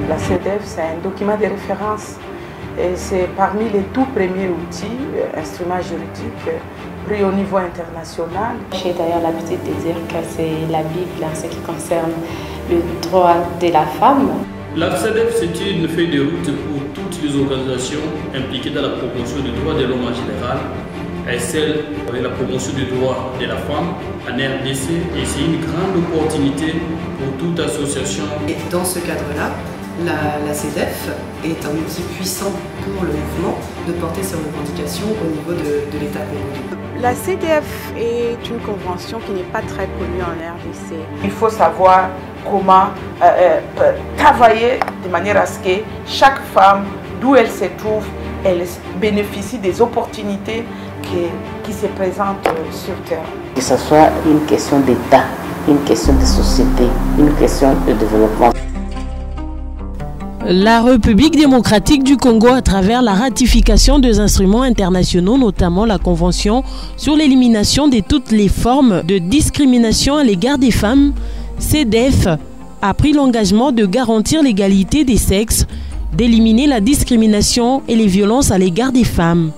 La CEDEF, c'est un document de référence et c'est parmi les tout premiers outils, instruments juridiques pris au niveau international. J'ai d'ailleurs l'habitude de dire que c'est la Bible en ce qui concerne le droit de la femme. La CEDEF, c'est une feuille de route pour toutes les organisations impliquées dans la promotion des droits de l'homme en général et celle avec la promotion des droits de la femme en RDC. Et c'est une grande opportunité pour toute association. Et dans ce cadre-là, la CEDEF est un outil puissant pour le mouvement de porter ses revendications au niveau de l'État congolais. La CEDEF est une convention qui n'est pas très connue en RDC. Il faut savoir comment travailler de manière à ce que chaque femme, d'où elle se trouve, elle bénéficie des opportunités qui se présentent sur Terre. Que ce soit une question d'État, une question de société, une question de développement. La République démocratique du Congo, à travers la ratification des instruments internationaux, notamment la Convention sur l'élimination de toutes les formes de discrimination à l'égard des femmes, CEDEF a pris l'engagement de garantir l'égalité des sexes, d'éliminer la discrimination et les violences à l'égard des femmes.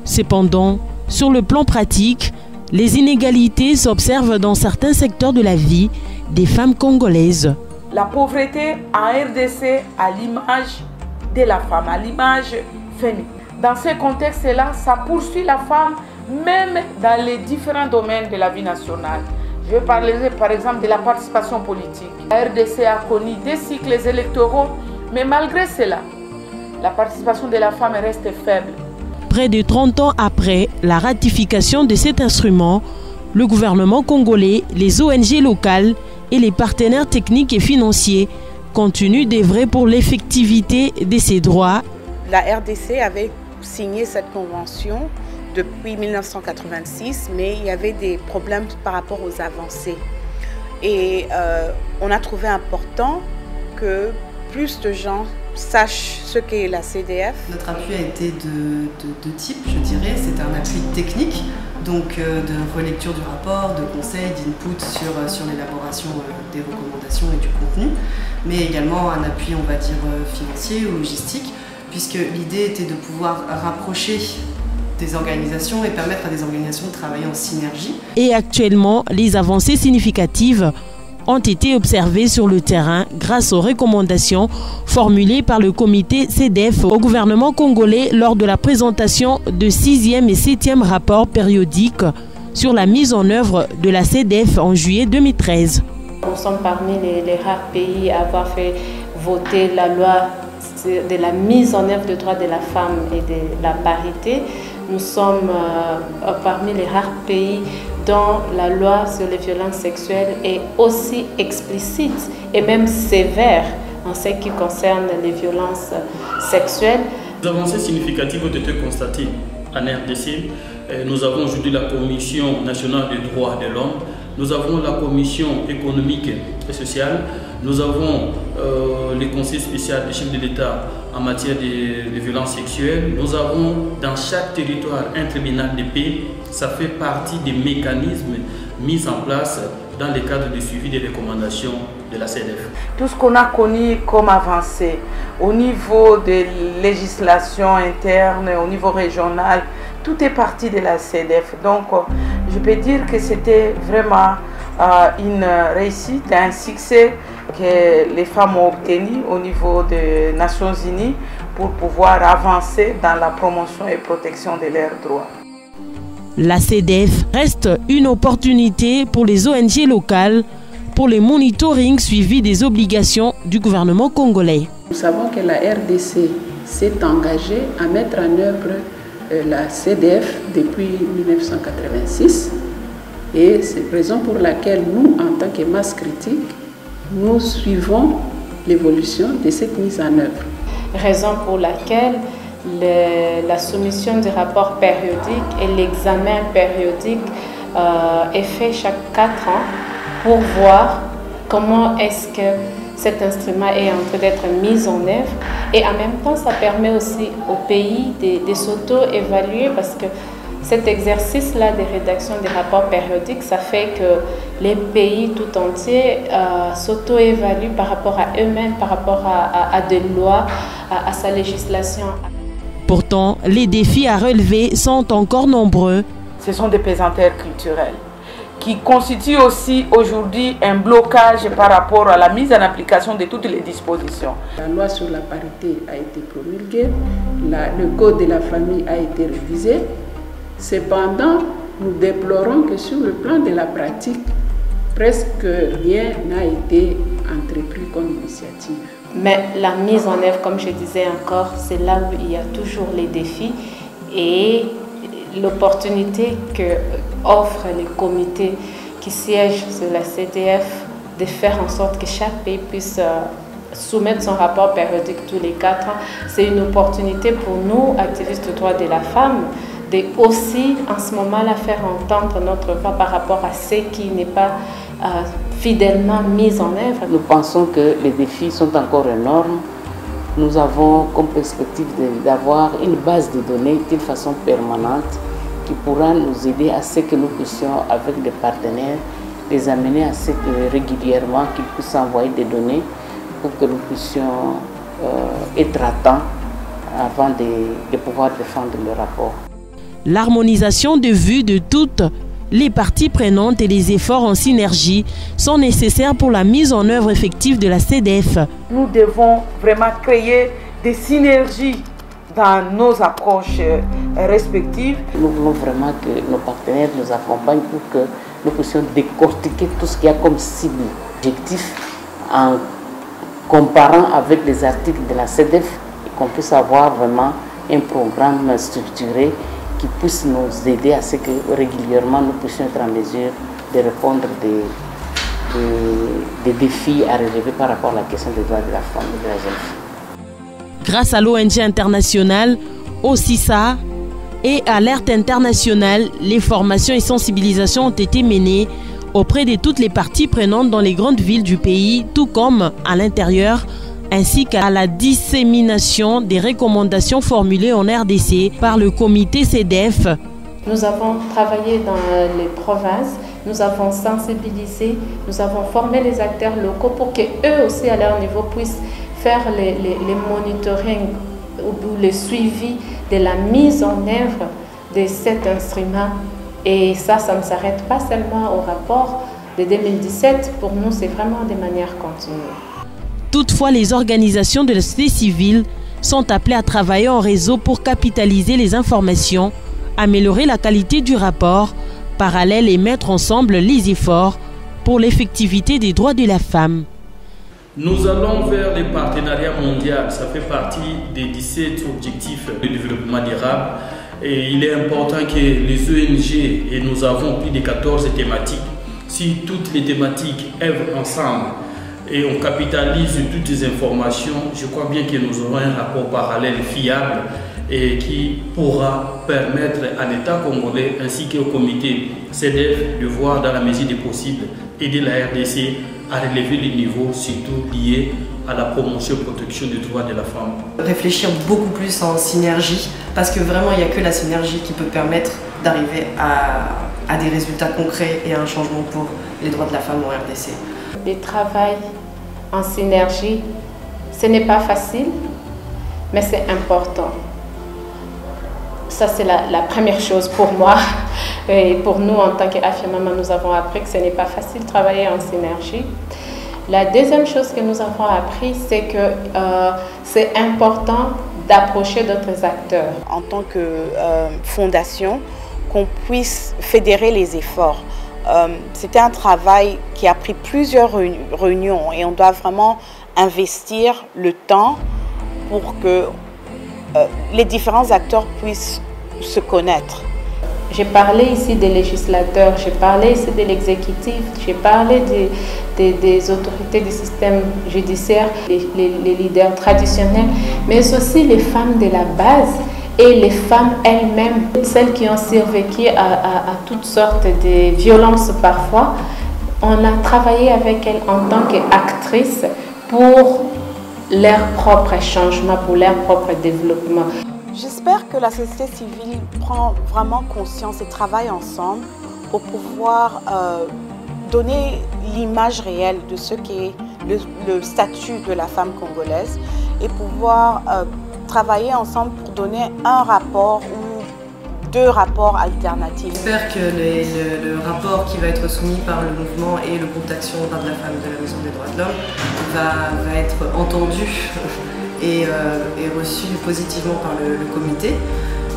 Cependant, sur le plan pratique, les inégalités s'observent dans certains secteurs de la vie des femmes congolaises. La pauvreté en RDC à l'image de la femme, à l'image féminine. Dans ce contexte-là, ça poursuit la femme même dans les différents domaines de la vie nationale. Je vais parler par exemple de la participation politique. La RDC a connu des cycles électoraux, mais malgré cela, la participation de la femme reste faible. Près de 30 ans après la ratification de cet instrument, le gouvernement congolais, les ONG locales et les partenaires techniques et financiers continuent d'œuvrer pour l'effectivité de ces droits. La RDC avait signé cette convention depuis 1986, mais il y avait des problèmes par rapport aux avancées. Et on a trouvé important que plus de gens sachent ce qu'est la CEDEF. Notre appui a été de deux types, je dirais. C'est un appui technique, donc de relecture du rapport, de conseils, d'input sur l'élaboration des recommandations et du contenu, mais également un appui, on va dire, financier ou logistique, puisque l'idée était de pouvoir rapprocher des organisations et permettre à des organisations de travailler en synergie. Et actuellement, les avancées significatives ont été observées sur le terrain grâce aux recommandations formulées par le comité CEDEF au gouvernement congolais lors de la présentation de 6e et 7e rapports périodiques sur la mise en œuvre de la CEDEF en juillet 2013. Nous sommes parmi les rares pays à avoir fait voter la loi de la mise en œuvre des droits de la femme et de la parité. Nous sommes parmi les rares pays dont la loi sur les violences sexuelles est aussi explicite et même sévère en ce qui concerne les violences sexuelles. Des avancées significatives ont été constatées en RDC. Nous avons aujourd'hui la Commission nationale des droits de l'homme, nous avons la Commission économique et sociale, nous avons le Conseil spécial des chefs de l'État en matière de violences sexuelles. Nous avons dans chaque territoire un tribunal de paix. Ça fait partie des mécanismes mis en place dans le cadre du suivi des recommandations de la CEDEF. Tout ce qu'on a connu comme avancée au niveau des législations internes, au niveau régional, tout est parti de la CEDEF. Donc, je peux dire que c'était vraiment une réussite, un succès que les femmes ont obtenu au niveau des Nations Unies pour pouvoir avancer dans la promotion et protection de leurs droits. La CEDEF reste une opportunité pour les ONG locales pour le monitoring suivi des obligations du gouvernement congolais. Nous savons que la RDC s'est engagée à mettre en œuvre la CEDEF depuis 1986 et c'est la raison pour laquelle nous, en tant que masse critique, nous suivons l'évolution de cette mise en œuvre. Raison pour laquelle la soumission des rapports périodiques et l'examen périodique est fait chaque 4 ans pour voir comment est-ce que cet instrument est en train d'être mis en œuvre et en même temps ça permet aussi au pays de s'auto-évaluer parce que Cet exercice-là de rédaction des rapports périodiques, ça fait que les pays tout entiers s'auto-évaluent par rapport à eux-mêmes, par rapport à des lois, à sa législation. Pourtant, les défis à relever sont encore nombreux. Ce sont des pesanteurs culturelles qui constituent aussi aujourd'hui un blocage par rapport à la mise en application de toutes les dispositions. La loi sur la parité a été promulguée, le code de la famille a été révisé. Cependant, nous déplorons que sur le plan de la pratique, presque rien n'a été entrepris comme initiative. Mais la mise en œuvre, comme je disais encore, c'est là où il y a toujours les défis et l'opportunité que offrent les comités qui siègent sur la CDF de faire en sorte que chaque pays puisse soumettre son rapport périodique tous les 4 ans. C'est une opportunité pour nous, activistes du droit de la femme, de aussi en ce moment-là faire entendre notre voix par rapport à ce qui n'est pas fidèlement mis en œuvre. Nous pensons que les défis sont encore énormes. Nous avons comme perspective d'avoir une base de données d'une façon permanente qui pourra nous aider à ce que nous puissions, avec des partenaires, les amener à ce que régulièrement qu'ils puissent envoyer des données pour que nous puissions être à temps avant de pouvoir défendre le rapport. L'harmonisation de vues de toutes les parties prenantes et les efforts en synergie sont nécessaires pour la mise en œuvre effective de la CDF. Nous devons vraiment créer des synergies dans nos approches respectives. Nous voulons vraiment que nos partenaires nous accompagnent pour que nous puissions décortiquer tout ce qu'il y a comme cible objectif en comparant avec les articles de la CDF et qu'on puisse avoir vraiment un programme structuré qui puisse nous aider à ce que régulièrement nous puissions être en mesure de répondre des défis à relever par rapport à la question des droits de la femme et de la jeune fille. Grâce à l'ONG internationale, au CISA et à Alerte Internationale, les formations et sensibilisations ont été menées auprès de toutes les parties prenantes dans les grandes villes du pays, tout comme à l'intérieur, ainsi qu'à la dissémination des recommandations formulées en RDC par le comité CDF. Nous avons travaillé dans les provinces, nous avons sensibilisé, nous avons formé les acteurs locaux pour qu'eux aussi à leur niveau puissent faire les monitoring ou le suivi de la mise en œuvre de cet instrument. Et ça ne s'arrête pas seulement au rapport de 2017. Pour nous, c'est vraiment de manière continue. Toutefois, les organisations de la société civile sont appelées à travailler en réseau pour capitaliser les informations, améliorer la qualité du rapport, parallèle et mettre ensemble les efforts pour l'effectivité des droits de la femme. Nous allons vers les partenariats mondiaux, ça fait partie des 17 objectifs de développement durable et il est important que les ONG, et nous avons plus de 14 thématiques, si toutes les thématiques œuvrent ensemble et on capitalise toutes les informations, je crois bien que nous aurons un rapport parallèle fiable et qui pourra permettre à l'État congolais ainsi qu'au comité CDF de voir dans la mesure des possibles aider la RDC à relever les niveaux, surtout liés à la promotion et protection des droits de la femme. Réfléchir beaucoup plus en synergie, parce que vraiment il n'y a que la synergie qui peut permettre d'arriver à des résultats concrets et à un changement pour les droits de la femme en RDC. Le travail en synergie, ce n'est pas facile, mais c'est important. Ça, c'est la première chose pour moi. Et pour nous, en tant qu'Afia-Mama, nous avons appris que ce n'est pas facile de travailler en synergie. La deuxième chose que nous avons appris, c'est que c'est important d'approcher d'autres acteurs. En tant que fondation, qu'on puisse fédérer les efforts. C'était un travail qui a pris plusieurs réunions et on doit vraiment investir le temps pour que les différents acteurs puissent se connaître. J'ai parlé ici des législateurs, j'ai parlé ici de l'exécutif, j'ai parlé des autorités du système judiciaire, les leaders traditionnels, mais aussi les femmes de la base et les femmes elles-mêmes, celles qui ont survécu à toutes sortes de violences parfois. On a travaillé avec elles en tant qu'actrices pour leur propre changement, pour leur propre développement. J'espère que la société civile prend vraiment conscience et travaille ensemble pour pouvoir donner l'image réelle de ce qu'est le statut de la femme congolaise et pouvoir travailler ensemble pour donner un rapport ou deux rapports alternatifs. J'espère que le rapport qui va être soumis par le mouvement et le groupe d'action droits de la femme de la Maison des droits de l'homme va être entendu et reçu positivement par le comité.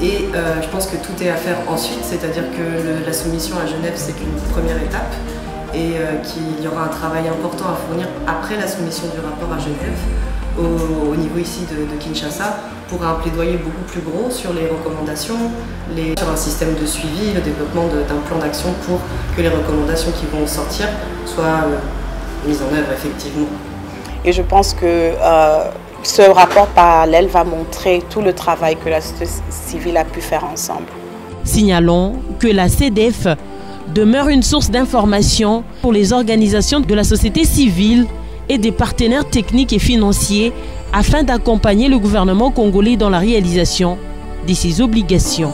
Et je pense que tout est à faire ensuite, c'est-à-dire que la soumission à Genève, c'est qu'une première étape et qu'il y aura un travail important à fournir après la soumission du rapport à Genève, au niveau ici de Kinshasa, pour un plaidoyer beaucoup plus gros sur les recommandations, sur un système de suivi, le développement d'un plan d'action pour que les recommandations qui vont sortir soient mises en œuvre effectivement. Et je pense que ce rapport parallèle va montrer tout le travail que la société civile a pu faire ensemble. Signalons que la CEDEF demeure une source d'information pour les organisations de la société civile et des partenaires techniques et financiers afin d'accompagner le gouvernement congolais dans la réalisation de ses obligations.